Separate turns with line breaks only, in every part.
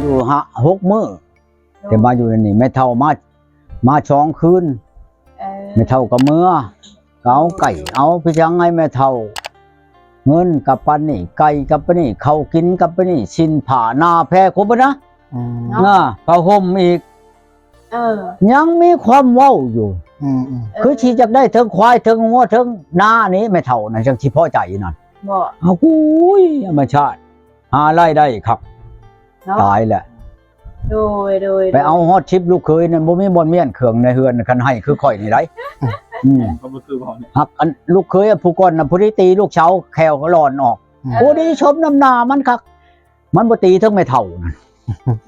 อยู่6 มื้อแต่มาอยู่นี่แม่เฒ่ามา2 คืนแม่เฒ่าก็เมื่อเอาไก่เอาไปจังให้แม่เฒ่าเงินกับปานนี่ไก่กับปานนี่เขากินกับปานนี่สินผ้าหน้าแพรครบนะผ้าห่มอีกยังมีความเว้าอยู่คือสิจักได้เทิงควายเทิงงัวเทิงนานี้แม่เฒ่าน่ะจังสิพอใจนั่นบ่เอาอุ้ยธรรมชาติหารายได้ครับตายแหละโดยไปเอาฮอดชิปลูกเคยนั่นบ่มีบ่อนเมียนเครื่องในเฮือนคันให้คือข่อยนี่ได้
ก็บ่คือบ่เนี่ย
ฮักอันลูกเคยผู้ก่อนน่ะผู้ที่ตีลูกเช้าแขวก็หลอนออกผู้ที่ชมน้ำหน้ามันคักมันบ่ตีเทิงแม่เฒ่านั่น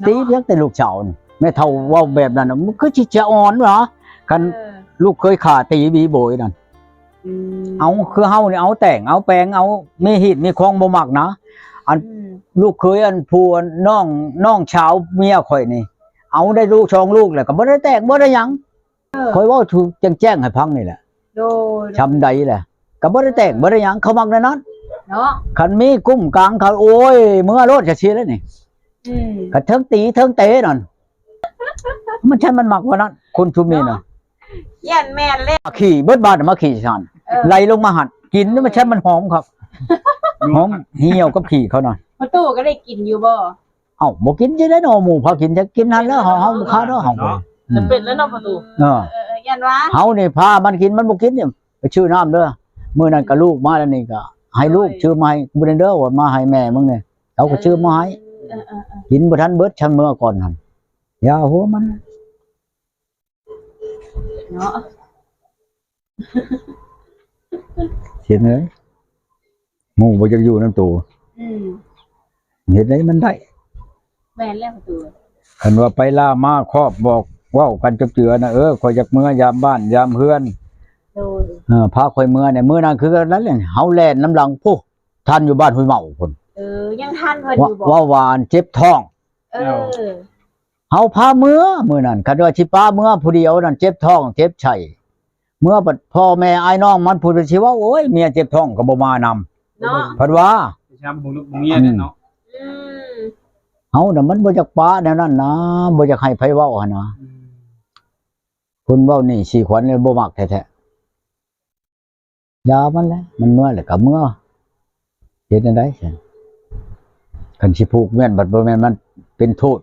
ตีเพียงแต่ลูกเช้าแม่เฒ่าเว้าแบบนั้นมันคือสิจะอ่อนเหรอคันลูกเคยขาตีบีโบยนั่นเอาคือเฮานี่เอาแต่งเอาแปลงเอามีหิดมีของบ่มักนะอันลูกเคยอันผู้น้องชาวเมียข่อยนี่เอาได้ลูก2 ลูกแล้วก็บ่ได้แต่งบ่ได้หยังข่อยเว้าถูกแจ้งให้พังนี่แหละโดยชำใดแหละก็บ่ได้แต่งบ่ได้หยังเขามักในนั้นเนาะคันมีกุ้มกลางเขาโอ้ยเมื่อรถจะเสียแล้วนี่ก็เทิงตีเทิงเตะนั่นมันใช่มันมักว่านั้นคนชุมนี้น่ะ
ยันแม่นเลย
ขี่เบิดบ้านมาขี่ซั่นไหลลงมาหัดกินมันใช่มันหอมครับหอมเหี่ยวกับขี่เขาหน่อย
ประตูก็ได้กินอยู่บ่
เอ้าบ่กินจะได้หนอหมูพอกินจะกินนั่นแล้วเฮาบ่ค้าเนาะเฮา
จะเป็นแล้วเนาะประตู
ยันว่า
เฮานี่พามันกินมันบ่กินเนี่ยไปชื่อน้ำเด้อมื้อนั้นก็ลูกมาแล้วนี่ก็ให้ลูกชื่อมาให้บ่ได้เด้อว่ามาให้แม่มึงนี่เขาก็ชื่อมาให้กินบ่ทันเบิดฉันเมื่อก่อนหั่นอย่าหัวมันเนาะเห็นเลยหมูบ่จักอยู่นำตัวเฮ็ดได้มันได้
แม่นแล้วประตู
คันว่าไปล่ามาครอบบอกเว้ากันจักเจือนะข่อยอยากเมื่อยามบ้านยามเฮือนพาข่อยเมื่อเนี่ยมื้อนั้นคือนั้นแหละเฮาแล่นน้ำหลังผู้ท่านอยู่บ้านห้วยเมาพุ่น
ยังทันเพิ่นอยู่บ่
ว่าหวานเจ็บท้องเฮาพาเมื่อมื้อนั้นคันว่าสิพาเมื่อผู้เดียวนั่นเจ็บท้องเจ็บไข้เมื่อบัดพ่อแม่อ้ายน้องมันพูดสิว่าโอ้ยเมียเจ็บท้องก็บ่มานำ
เนาะ
เพิ่นว่า
ช้ำบ่ลูกบ่เมียเนาะ
เฮาน่ะมันบ่จักปาแนวนั้นนะบ่จักให้ไผเว้าหั่นนะคุณเว้านี่สิขวัญเลยบ่มักแท้ๆยามันแหละมันเมื่อแหละก็เมื่อเฮ็ดจังได๋ซั่นคันสิผูกแม่นบัดบ่แม่นมันเป็นโทษ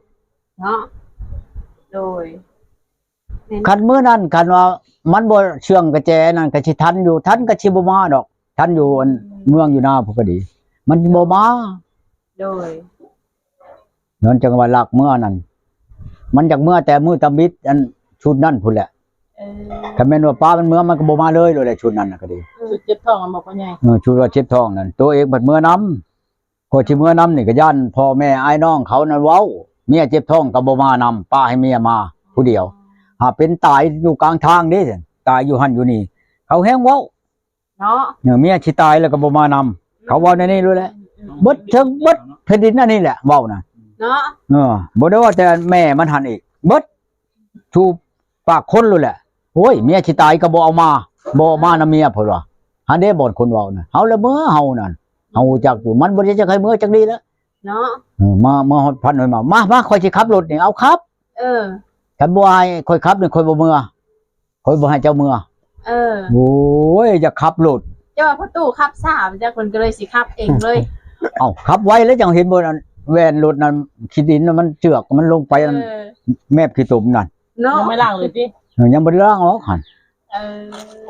เนาะโดย
คันมื้อนั้นคันว่ามันบ่เชื่องกระแจนั่นก็สิทันอยู่ทันก็สิบ่มาดอกทันอยู่อันเมืองอยู่นาพุ่นก็ดีมันบ่มา
โดย
นั่นจังว่าลักเมื่อนั้นมันจากเมื่อแต่มื้อตำบิดอันชุดนั้นพุ่นแหละคันแม่นว่าป้ามันเมื่อมันก็บ่มาเลยแหละชุดนั้นน่ะก็ดี
ชุดเจ็บท้องมันบอกว่าไง
ชุดว่าเจ็บท้องนั่นตัวเองบัดเมื่อนํก็สิเมื่อนํนี่ก็ย่านพ่อแม่อ้ายน้องเขานั่นเว้าเมียเจ็บท้องก็บ่มานำป้าให้เมียมาผู้เดียวหาเป็นตายอยู่กลางทางเด้ซั่นตายอยู่หั่นอยู่นี่เขาแฮงเว้า
เนาะ
เมียสิตายแล้วก็บ่มานำเขาเว้าในนี้รู้แหละเบิดเทิงเบิดแผ่นดินนั่นนี่แหละเว้าน่ะ
เนาะ
บ่ได้ว่าแต่แม่มันหันอีกเบิดชูปากคนรู้แหละโอ้ยเมียสิตายก็บ่เอามาบ่มานำเมียเพิ่นว่าหันเด้บ่คนเว้าน่ะเฮาละเมื่อเฮานั่นเฮาจักอยู่มันบ่ได้จักให้เมื่อจักดีแล้ว
เนาะ
มาฮอดพันหน่อยมาค่อยสิขับรถนี่เอาครับคันบ่ให้ค่อยขับนี่ค่อยบ่เมื่อค่อยบ่ให้เจ้าเมื่อโอ้ยจะขับรถ
เจ้าพ่อตู้ขับ3จ้ะคนก็เลยสิขับเองเลย
เอ้าขับไว้แล้วจังเห็นบ่นั่นแว่นรถนั่นขี้ดินมันเจือกมันลงไปนั่นแมบขี้ตุ่มนั่น
ยังไม่ล้างเลยติ
ยังบ่ได้ล้างออกหั่น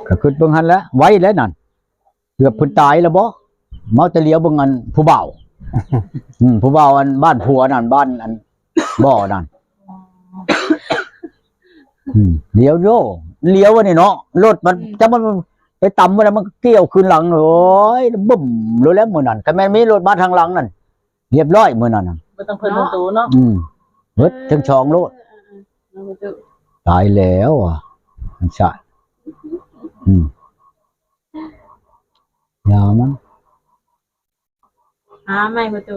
ก็คิดเบิ่งหั่นแหละไว้แล้วนั่นเกือบเพิ่นตายแล้วบ่เมาแต่เลี้ยวเบิ่งอันผู้บ่าวผู้บ่าวอันบ้านผัวนั่นบ้านอันบ่อนั่นเลี้ยวโยเลี้ยวนี่เนาะรถมันจะมันไปต่ำบ่ได้มันเกี่ยวขึ้นหลังโอ้ยบึ้มรู้แล้วมื้อนั้นคันแม่นมีรถมาทางหลังนั่นเรียบร้อยมื้อนั้นน่ะ
บ่ต้องเพิ่นตูเนาะ
เบิดทั้ง2โลดตายแล้วอ่ะมันชะยามัน
ไม่ประตู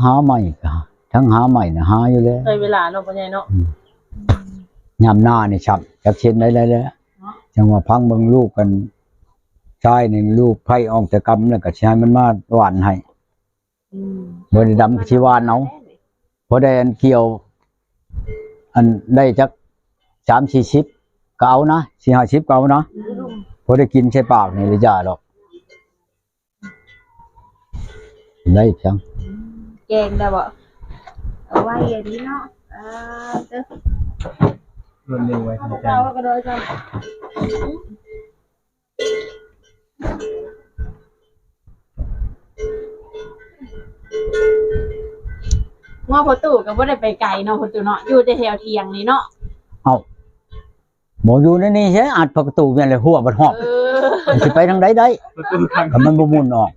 หาใหม่ก็ทั้งหาใหม่น่ะหาอยู่แล้ว
เคยเวลาเนาะพ่อใหญ่เนาะ
ยามหน้านี่ชับจักเช่นได้แล้วจังว่าพังเบิ่งลูกกันชายนี่ลูกไผออกแต่กรรมแล้วก็สิให้มันมาหวานให้
อืม
บ่ได้ดำชีวานเอาพอได้อันเกี่ยว อันได้จัก3-40ก็เอานะ4-50ก็เอานะพอได้กินใช้ปากนี่เลยจ้าหรอกได้จัง
แกงได้บ่เอาไว้อย่างนี้เนาะเด้อ
รวดเร็วไว้ทันใจ
เราก็โดยกัน ว่าพอตู่ก็บ่ได้ไปไกลเนาะพอตู่เนาะอยู่แต่แถวเที่ยงนี่เนาะ
บ่อยู่ในนี่ใช่อัดประตูแม่นเลยหัวมันหอบ
เออ
มันสิไปทางใดได้
ประตูทาง
ถ้ามันบ่หมุนออก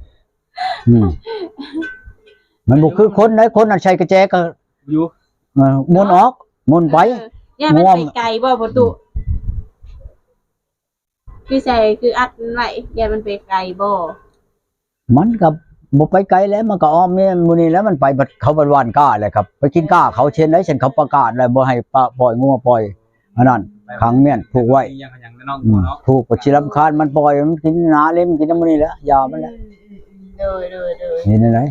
มันบ่คือคนได้คนอันใช้กระแจก็
อยู่
หมุนออกหมุนไป
ย่ามันไปไกลบ่พอตู่คือใส่คืออัดไว้ย่ามันไปไกลบ่
มันก็บ่ไปไกลแล้วมันก็อ้อมนี่มื้อนี้แล้วมันไปบัดเขาบัดหวานก้าเลยครับไปกินก้าเขาเช่นได้เช่นเขาประกาศแล้วบ่ให้ปล่อยงัวปล่อยอันนั้นขังเมียนผูกไว้
ยังเนาะงัวเนาะ
ผูกก็สิรำคาญมันปล่อยมันกินหนาเล่มกินน้ำมื้อนี้แหละยามันแหละ
เด้อ
นี่ไหน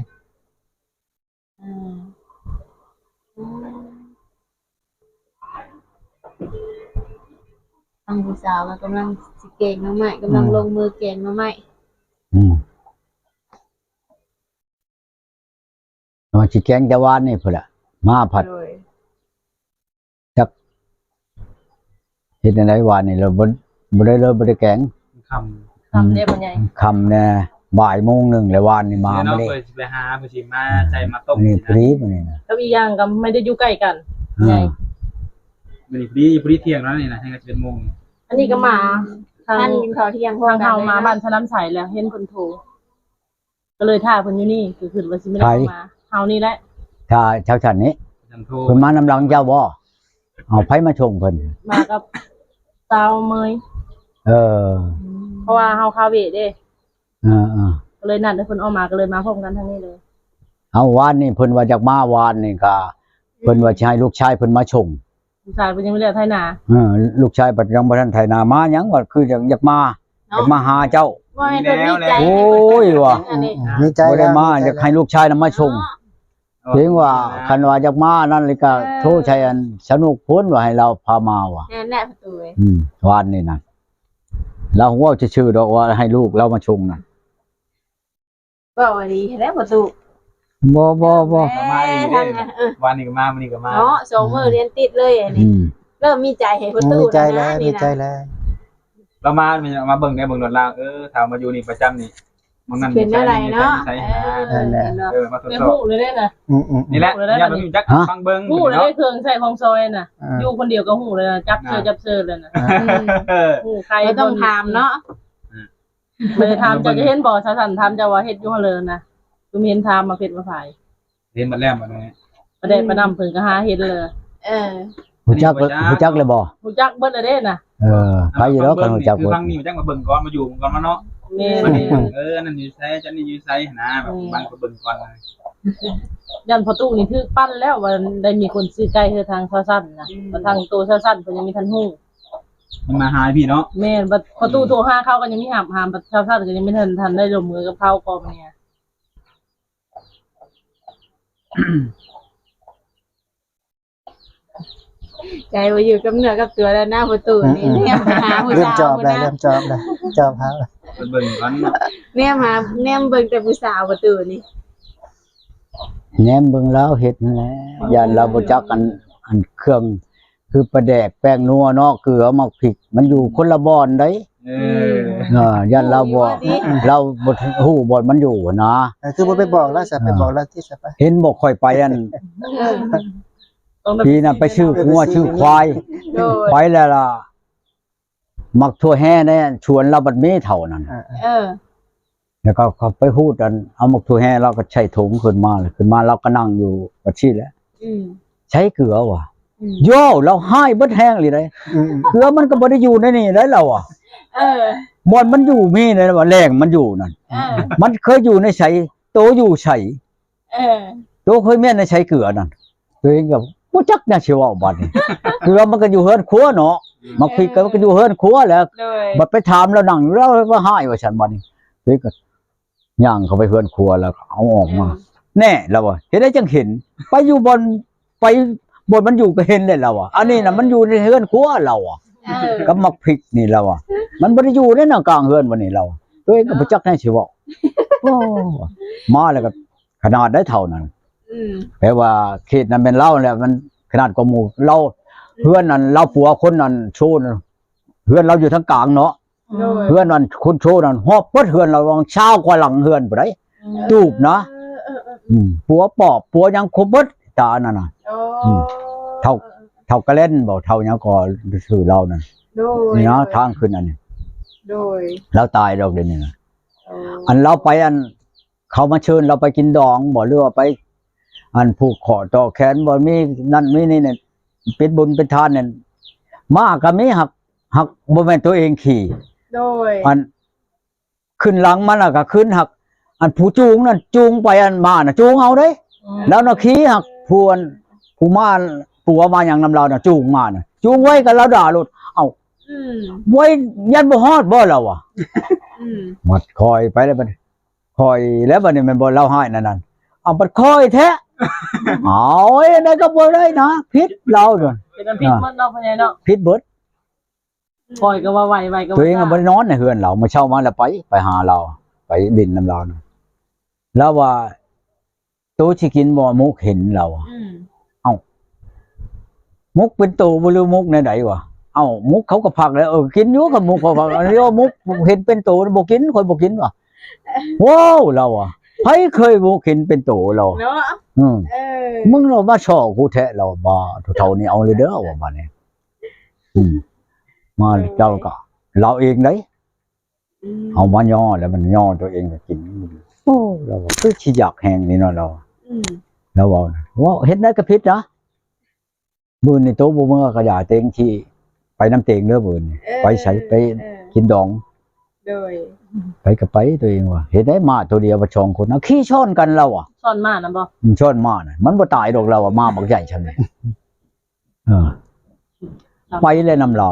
ทางผู้สาวก็กำลังสิเก่งน้องใหม่กำลังลงมือเก่งน้องใหม่
มันสิแกงแต่วานนี่พุ่นล่ะมาผัด
โดย
เฮ็ดจังไดวานนี่เราบ่ได้บ่ได้แกง
คำ
ทำได้บ่ใหญ่
ค่ำแน่บ่ายโมงหนึงแล้ววานนี่มา
เนาะ
ไม่ได้
เคยไปหาผู้ชิมาใจมาต้ม
อันนี้พรีบ่นี่นะ
แล้วอีกอย่างก็ไม่ได้อยู่ใกล้กัน ใหญ่
มันพรีเที่ยงแล้วนี่นะให้กันเป็นโมง
อันนี้ก็มาทาง
ท่านกินข้าวเที่ยงพร้อ
ทาง
กั
เฮามาบ้าน
ลย
สลัมใสแล้วเห็นเพิ่นโทรก็เลยท่าเพิ่นอยู่นี่คือขึ้นว่าสิไม่ได้เอามาเฮานี่แหละ
ถ้าชาวฉันนี้
จันโท
เพิ่นมานำหลังเจ้าบ่เอาไผมาชงเพิ่น
มากับสาวเมย
เออ
เพราะว่าเฮาคาเวเด้
เออ
ก็เลยนัดให้เพิ่นออกมาก็เลยมาพร้อมกันทั้งนี้เลย
เอาวานนี่เพิ่นว่าอยากมาวานนี่ก็เพิ่นว่าสิให้ลูกชายเพิ่นมาชง
ผู้ชายเพิ่นยังไม่ได้ไทยนา
ลูกชายปัจจุบันทันไทยนามาหยังว่าคืออยากมาหาเจ้า
ว่าให้เพิ่นดีใจ
โอ้ยว่ะ
อันนี้
ดีใจ
บ่ได้มา
ดีใจ
อยากให้ลูกชายนำมาชงเพียงว่าคันว่าอยากมานั่นเลยก็โทรใช้อันสนุกพ้นว่าให้เราพามาว่ะ
นั่นแหละประตูเว้ย
วานนี่นะเราหัวจะชื่อดอกว่าให้ลูกเรามาชงน่ะ
ก็ว่าดีแล้วประตู
บ่
มาอีก
ทาง
วันนี้ก็มาวันนี้ก็มา
เนาะสองมื้อเรียนติดเลยอันนี้เริ่มมีใจให้ประตู
ดีใจ
แล้ว
แล้ว
นะ
ดี
นี่
ใจ
นะ
แล้ว
เรามาเบิ่งได้เบิ่งรถล่างถามมาอยู่นี่ประจำนี่มึงนั่น
เป็นอะไรเนาะ
ใช่
นั่นแหละ
มาทด
แม่
สอบ
ฮู้เลยเด้น่ะ
นี่แหละอย่ามาอยู่จักฟังเบิ่ง
ฮู้เลย
เนาะ
ได้เครื่องใช้ของซอยน่ะ อยู่คนเดียวก็ฮู้เลยนะจับเชิญเลยน่ะฮู้ใคร
ก็ต้องถามเนาะ
ไม่ได้ถามจะเห็นบ่สันถามจะว่าเฮ็ดอยู่หั่นเลยนะคือมีเห็นถามมาเฮ็ดมาฝ่าย
เห็นมันแล้วมันนี่
ประเด็นประนำเพิ่นก็หาเฮ็ดเลย
ฮู้จักเลยบ่
ฮู้จักเบิดเลยเด้น่ะ
ไปอยู่แล้วกันฮู้จัก
คือ
บ่
ฟังนี่จักมาเบิ่งก่อนมาอยู่ก่อนมาเนาะ
แม่
นั่นอยู่ไสจันนี่อยู่ไสนะแบบบ้านก็เบิ่งก่อนเลย
ยันพอตู้นี่คือปั้นแล้วว่าได้มีคนซื้อไก่เฮือทางซาซั่นนะทางตัวซาซั่นเพิ่นยังมีทันฮู้
มันมาหาพี่เนาะ
แม่นบัดพอตู้โทรหาเขาก็ยังมีหามบัดซาซั่นก็ยังไม่ทันได้ลงมือกับเขาก็เนี่ย
ใจว่าอยู่กับเนื้อกับตัวแล้วหน้าประตูนี่เนี่ยหาผู้
เริ่ม
สา
จ
ว
อบแล้ว
นะ
เริ่มจอบแล้วจอบครับ
เบิ่งก่อน
เนี่ยมาเนี่ยเบิ่งแต่ผู้สาวประตูนี่
แหนมเบิ่งแล้วเฮ็ดนั่นแหละย่านเราบ่จักอันเครื่องคือปลาแดกแป้งนัวเนาะเกลือมักพริกมันอยู่คนละบ่อนเด้ ย่านเราบ่ฮู้บ่อนมันอยู่นะ
คือบ่ไปบอกแล้วจะไปบอกแล้วที่จะไป
เห็นบ่ค่อยไปอันปีนั้นไปชื่องัวชื่อควาย
โดย
ไปแล้วล่ะมักทั่วแห่เนี่ยชวนเราบัดมีเท่านั้น แล้วก็เขาไปพูดกันเอามักทั่วแห่เราก็ใช้ถุงขึ้นมาเลยขึ้นมาเราก็นั่งอยู่บัดชี้แล้วใช้เกลือว่ะโย่เราให้เบิดแห้งเลยเกลือมันก็บ่ได้อยู่ในนี่ได้เราอ่ะบ่อนมันอยู่มีเลยว่าแรงมันอยู่นั่นมันเคยอยู่ในไสโตอยู่ไสโตเคยแม่นในไสเกลือนั่นตัวเองก็บ่จักน่าสิเว้าบัดนี้เกลือมันก็อยู่เฮือนครัวเนาะมักพริกก็มันก็อยู่เฮือนครัวแล้ว
โดย
บัดไปถามแล้วนั่งอยู่แล้วว่าให้ว่าฉันบัดนี้ตัวเองก็ย่างเข้าไปเฮือนครัวแล้วเอาออกมา แน่เราอ่ะเห็นได้จังเห็นไปอยู่บนไปบนมันอยู่ก็เห็นเลยเราอ่ะอันนี้น่ะมันอยู่ในเฮือนครัวเราอ่ะ กับมักพริกนี่เราอ่ะมันบ่ได้อยู่ในหน้ากลางเฮือนวันนี้เราตัวเองก็บ่จักแน่สิเว้าโอ้มาแล้วก็ขนาดได้เท่านั้น แปลว่าเขตนั้นเป็นเล่าแหละมันขนาดกว่าหมู่เราเพื่อนนั้นเราปัวคนนั้นโชว์เพื่อนเราอยู่ทางกลางเนาะเพื่อนนั้นคนโชว์นั้นฮอบเปิดเฮือนเราวางเช้ากว่าหลังเฮือนบ่ได้ตูบนะปัวปอบปัวยังครบเบิดตานั่นน่ะเท่ากระเล่นบ่เท่ายังก็ชื่อเรานั่นนี่นะทางขึ้นอันนี้เราตายดอกเดี๋ยวนี้นะอันเราไปอันเขามาเชิญเราไปกินดองบ่หรือว่าไปอันผูกคอต่อแขนบ่มีนั่นมีนี่เนี่ยเป็นบุญเป็นทานเนี่ยมาก็มีหักบ่แม่นตัวเองขี่อันขึ้นหลังมันน่ะก็ขึ้นหักอันผู้จูงนั่นจูงไปอันมาน่ะจูงเอาเด้แล้วน่ะขี่หักผู้มาปัวมาอย่างนำเราน่ะจูงมาน่ะจูงไว้ก็เราด่ารถเอ้าไว้ยันบ่ฮอดบ่เราอ่ะหมดคอยไปแล้วบัดคอยแล้วบัดนี้มันบ่เล่าให้นั่นเอาบัดคอยแท้เอาไอ้นั่นก็บ่ได้นะผิดเราเด้อ
เป็นน้ำพริกมันเนาะพ่อใหญ่เนาะ
ผิดเบิด
คอยก็ว่าไหวก็
ตัวเองก็บ่ได้นอนในเฮือนเรามาเช่ามาแล้วไปหาเราไปดินนำเรานะแล้วว่าตัวที่กินบ่มุกเห็นเรามุกเป็นตัวบ่รู้มุกในไหนวะเอ้ามุกเขาก็พักแล้วกินอยู่กับมุกเขาพักอันนี้มุกเห็นเป็นตัวบ่กินคนบ่กินวะว้าวเราอ่ะไผเคยมุกเห็นเป็นตัวเราเนาะมึงเรามาช่อกูแท้เราบ่เท่านี้เอาเลยเด้อว่าบัดนี้มาเจ้าก็เราเองได้เอามาย่อแล้วมันย่อตัวเองก็กินโอ้เราคือสิอยากแห้งนี่เนาะเราเราว่าว่าเฮ็ดได้ก็ผิดนะมื้อนี้โตบ่เมื่อก็อย่าเต็งที่ไปน้ำเต็งเด้อมื้อนี้ไปใช้ไปกินดองไปก็ไปตัวเองว่าเฮ็ดได้มาตัวเดียวบ่ชองคนนะขี้ช้อนกันเราอ่ะ
ซ่อนมานะบ่
ช้อนมาน่ะมันบ่ตายดอกเราอ่ะมาบักใหญ่ซั่นนี่ไปเลยนำเรา